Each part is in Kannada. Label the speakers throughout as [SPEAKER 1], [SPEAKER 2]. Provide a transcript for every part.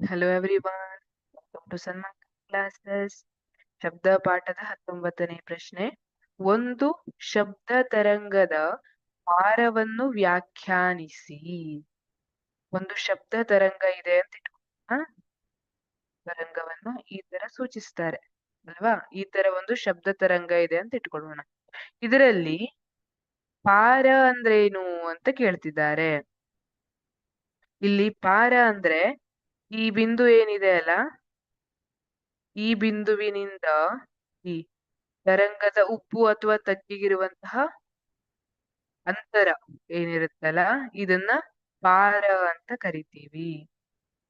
[SPEAKER 1] Hello everyone, welcome to Sanmark classes. ಶಬ್ದ ಪಾಠದ 19ನೇ ಪ್ರಶ್ನೆ. ಒಂದು ಶಬ್ದ ತರಂಗದ ಭಾರವನ್ನು ವ್ಯಾಖ್ಯಾನಿಸಿ. ಒಂದು ಶಬ್ದ ತರಂಗ ಇದೆ ಅಂತ ಇಟ್ಕೊಳ್ಳೋಣ. ತರಂಗವನ್ನು ಈ ತರ ಸೂಚಿಸ್ತಾರೆ ಅಲ್ವಾ? ಈ ತರ ಒಂದು ಶಬ್ದ ತರಂಗ ಇದೆ ಅಂತ ಇಟ್ಕೊಳ್ಳೋಣ. ಇದರಲ್ಲಿ ಪಾರ ಅಂದ್ರೇನು ಅಂತ ಕೇಳ್ತಿದ್ದಾರೆ. ಇಲ್ಲಿ ಪಾರ ಅಂದ್ರೆ ಈ ಬಿಂದು ಏನಿದೆ ಅಲ್ಲ, ಈ ಬಿಂದುವಿನಿಂದ ಈ ತರಂಗದ ಉಬ್ಬು ಅಥವಾ ತಗ್ಗಿಗಿರುವಂತಹ ಅಂತರ ಏನಿರುತ್ತಲ್ಲ, ಇದನ್ನ ಪಾರ ಅಂತ ಕರಿತೀವಿ.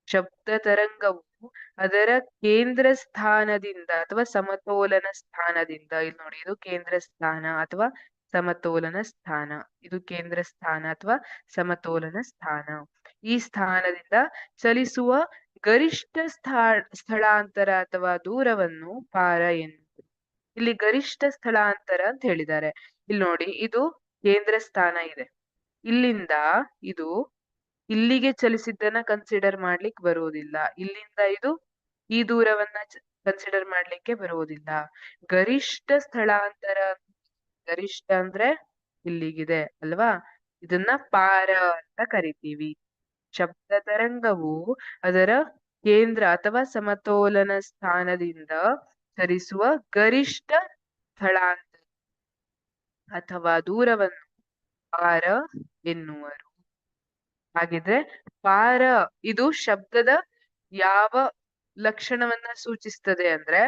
[SPEAKER 1] ಶಬ್ದ ತರಂಗವು ಅದರ ಕೇಂದ್ರ ಸ್ಥಾನದಿಂದ ಅಥವಾ ಸಮತೋಲನ ಸ್ಥಾನದಿಂದ, ಇಲ್ಲಿ ನೋಡಿ ಇದು ಕೇಂದ್ರ ಸ್ಥಾನ ಅಥವಾ ಸಮತೋಲನ ಸ್ಥಾನ, ಇದು ಕೇಂದ್ರ ಸ್ಥಾನ ಅಥವಾ ಸಮತೋಲನ ಸ್ಥಾನ. ಈ ಸ್ಥಾನದಿಂದ ಚಲಿಸುವ ಗರಿಷ್ಠ ಸ್ಥಳಾಂತರ ಅಥವಾ ದೂರವನ್ನು ಪಾರ ಎನ್ನುವುದು. ಇಲ್ಲಿ ಗರಿಷ್ಠ ಸ್ಥಳಾಂತರ ಅಂತ ಹೇಳಿದ್ದಾರೆ. ಇಲ್ಲಿ ನೋಡಿ, ಇದು ಕೇಂದ್ರ ಸ್ಥಾನ ಇದೆ, ಇಲ್ಲಿಂದ ಇದು ಇಲ್ಲಿಗೆ ಚಲಿಸಿದ್ದನ್ನ ಕನ್ಸಿಡರ್ ಮಾಡ್ಲಿಕ್ಕೆ ಬರುವುದಿಲ್ಲ, ಇಲ್ಲಿಂದ ಇದು ಈ ದೂರವನ್ನ ಕನ್ಸಿಡರ್ ಮಾಡ್ಲಿಕ್ಕೆ ಬರುವುದಿಲ್ಲ. ಗರಿಷ್ಠ ಸ್ಥಳಾಂತರ, ಗರಿಷ್ಠ ಅಂದ್ರೆ ಇಲ್ಲಿಗಿದೆ ಅಲ್ವಾ, ಇದನ್ನ ಪಾರ ಅಂತ ಕರಿತೀವಿ. ಶಬ್ದ ತರಂಗವು ಅದರ ಕೇಂದ್ರ ಅಥವಾ ಸಮತೋಲನ ಸ್ಥಾನದಿಂದ ಚಲಿಸುವ ಗರಿಷ್ಠ ಸ್ಥಳಾಂತರ ಅಥವಾ ದೂರವನ್ನು ಪಾರ ಎನ್ನುವರು. ಹಾಗಿದ್ರೆ ಪಾರ ಇದು ಶಬ್ದದ ಯಾವ ಲಕ್ಷಣವನ್ನ ಸೂಚಿಸ್ತದೆ ಅಂದ್ರೆ,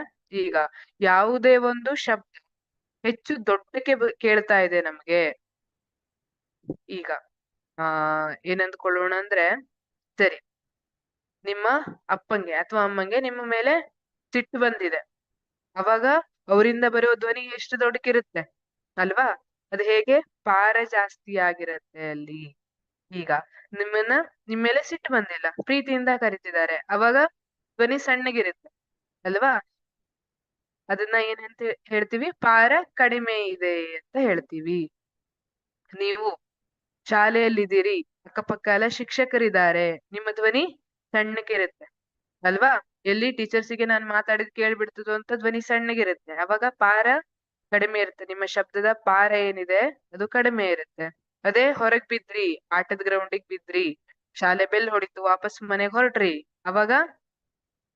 [SPEAKER 1] ಈಗ ಯಾವುದೇ ಒಂದು ಶಬ್ದ ಹೆಚ್ಚು ದೊಡ್ಡಕ್ಕೆ ಕೇಳ್ತಾ ಇದೆ ನಮ್ಗೆ, ಈಗ ಏನಂದ್ಕೊಳ್ಳೋಣ ಅಂದ್ರೆ, ಸರಿ, ನಿಮ್ಮ ಅಪ್ಪಂಗೆ ಅಥವಾ ಅಮ್ಮಂಗೆ ನಿಮ್ಮ ಮೇಲೆ ಸಿಟ್ಟು ಬಂದಿದೆ, ಅವಾಗ ಅವರಿಂದ ಬರೋ ಧ್ವನಿ ಎಷ್ಟು ದೊಡ್ಡಕ್ಕಿರುತ್ತೆ ಅಲ್ವಾ? ಅದು ಹೇಗೆ ಪಾರ ಜಾಸ್ತಿ ಆಗಿರತ್ತೆ ಅಲ್ಲಿ. ಈಗ ನಿಮ್ ಮೇಲೆ ಸಿಟ್ಟು ಬಂದಿಲ್ಲ, ಪ್ರೀತಿಯಿಂದ ಕರಿತಿದ್ದಾರೆ, ಅವಾಗ ಧ್ವನಿ ಸಣ್ಣಗಿರುತ್ತೆ ಅಲ್ವಾ? ಅದನ್ನ ಏನಂತ ಹೇಳ್ತೀವಿ? ಪಾರ ಕಡಿಮೆ ಇದೆ ಅಂತ ಹೇಳ್ತೀವಿ. ನೀವು ಶಾಲೆಯಲ್ಲಿದ್ದೀರಿ, ಅಕ್ಕಪಕ್ಕ ಎಲ್ಲ ಶಿಕ್ಷಕರಿದ್ದಾರೆ, ನಿಮ್ಮ ಧ್ವನಿ ಸಣ್ಣಗಿರುತ್ತೆ ಅಲ್ವಾ? ಎಲ್ಲಿ ಟೀಚರ್ಸಿಗೆ ನಾನು ಮಾತಾಡಿದ್ ಕೇಳ್ಬಿಡ್ತದೋ ಅಂತ ಧ್ವನಿ ಸಣ್ಣಗಿರುತ್ತೆ, ಅವಾಗ ಪಾರ ಕಡಿಮೆ ಇರುತ್ತೆ, ನಿಮ್ಮ ಶಬ್ದದ ಪಾರ ಏನಿದೆ ಅದು ಕಡಿಮೆ ಇರುತ್ತೆ. ಅದೇ ಹೊರಗ್ ಬಿದ್ರಿ, ಆಟದ ಗ್ರೌಂಡಿಗೆ ಬಿದ್ರಿ, ಶಾಲೆ ಬೆಲ್ ಹೊಡಿತು, ವಾಪಸ್ ಮನೆಗೆ ಹೊರಟ್ರಿ, ಅವಾಗ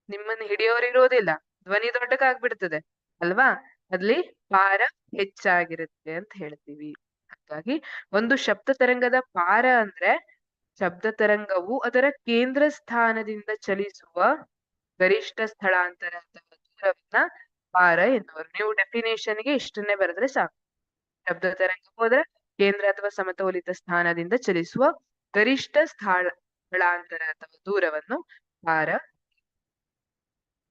[SPEAKER 1] ನಿಮ್ಮನ್ನ ಹಿಡಿಯೋರಿರೋದಿಲ್ಲ, ಧ್ವನಿ ದೊಡ್ಡಕ್ಕಾಗ್ಬಿಡ್ತದೆ ಅಲ್ವಾ? ಅಲ್ಲಿ ಪಾರ ಹೆಚ್ಚಾಗಿರುತ್ತೆ ಅಂತ ಹೇಳ್ತೀವಿ. ಹಾಗಾಗಿ ಒಂದು ಶಬ್ದ ತರಂಗದ ಪಾರ ಅಂದ್ರೆ ಶಬ್ದ ತರಂಗವು ಅದರ ಕೇಂದ್ರ ಸ್ಥಾನದಿಂದ ಚಲಿಸುವ ಗರಿಷ್ಠ ಸ್ಥಳಾಂತರ ಅಥವಾ ದೂರವನ್ನ ಪಾರ ಎನ್ನುವರು. ನೀವು ಡೆಫಿನೇಷನ್ಗೆ ಇಷ್ಟನ್ನೇ ಬರೆದ್ರೆ ಸಾಕು. ಶಬ್ದ ತರಂಗವು ಅದರ ಕೇಂದ್ರ ಅಥವಾ ಸಮತೋಲಿತ ಸ್ಥಾನದಿಂದ ಚಲಿಸುವ ಗರಿಷ್ಠ ಸ್ಥಳಾಂತರ ಅಥವಾ ದೂರವನ್ನು ಪಾರ.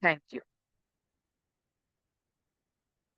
[SPEAKER 1] Thank you.